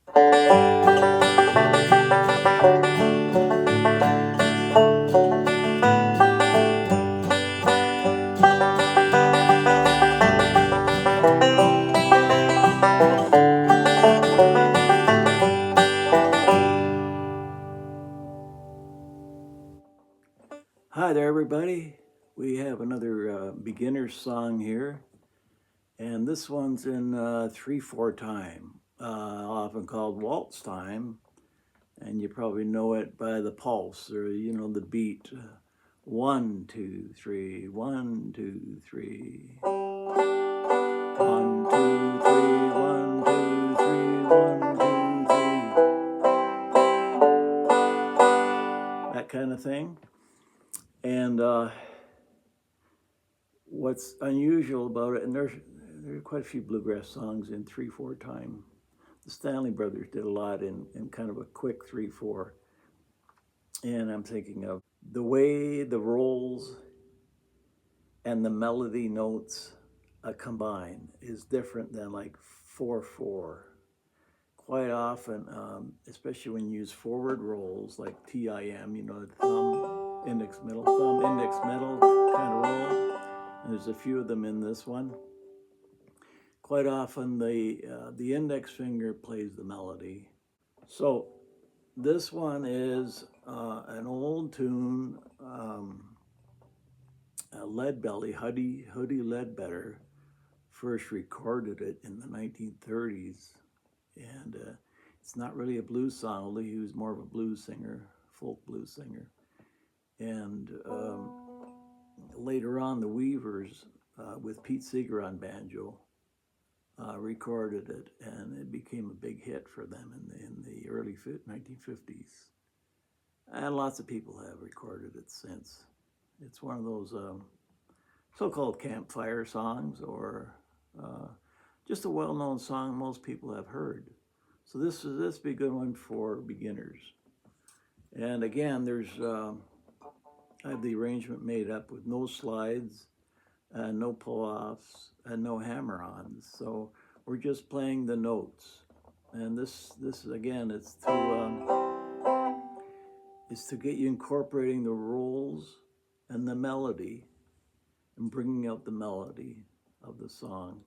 Hi there, everybody. We have another beginner's song here, and this one's in 3/4 time, often called waltz time, and you probably know it by the pulse or the beat. 1, 2, 3, 1, 2, 3. 1, 2, 3, 1, 2, 3, 1, 2, 3. That kind of thing. And what's unusual about it, and there are quite a few bluegrass songs in 3/4 time. The Stanley Brothers did a lot in kind of a quick 3/4. And I'm thinking of the way the rolls and the melody notes combine is different than like 4/4. Quite often, especially when you use forward rolls like TIM, thumb, index, middle, thumb, index, middle kind of roll. And there's a few of them in this one. Quite often, the index finger plays the melody. So this one is an old tune. Leadbelly, Huddy Ledbetter first recorded it in the 1930s. And it's not really a blues song, although he was more of a blues singer, folk blues singer. And later on, the Weavers, with Pete Seeger on banjo, recorded it, and it became a big hit for them in the early 1950s. And lots of people have recorded it since. It's one of those so-called campfire songs, or just a well-known song most people have heard. So this would be a good one for beginners. And again, I have the arrangement made up with no slides, no pull-offs, and no hammer-ons. So we're just playing the notes. And this again, it's to get you incorporating the rolls and the melody and bringing out the melody of the song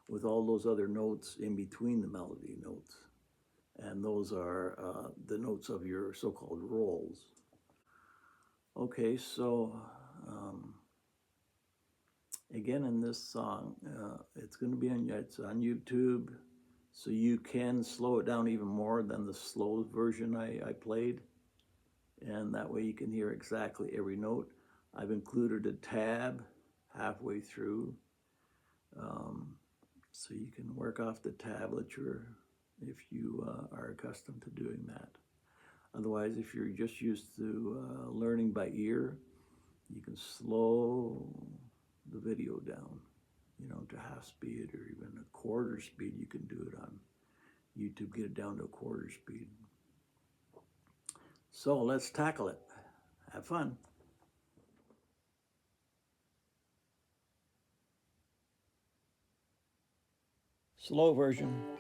with all those other notes in between the melody notes. And those are the notes of your so-called rolls. Okay, so again, in this song, it's going to be it's on YouTube, so you can slow it down even more than the slow version I played. And that way you can hear exactly every note. I've included a tab halfway through, so you can work off the tablature if you are accustomed to doing that. Otherwise, if you're just used to learning by ear, you can slow the video down, to half speed or even a quarter speed. You can do it on YouTube, get it down to a quarter speed. So let's tackle it. Have fun. Slow version.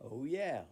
Oh yeah.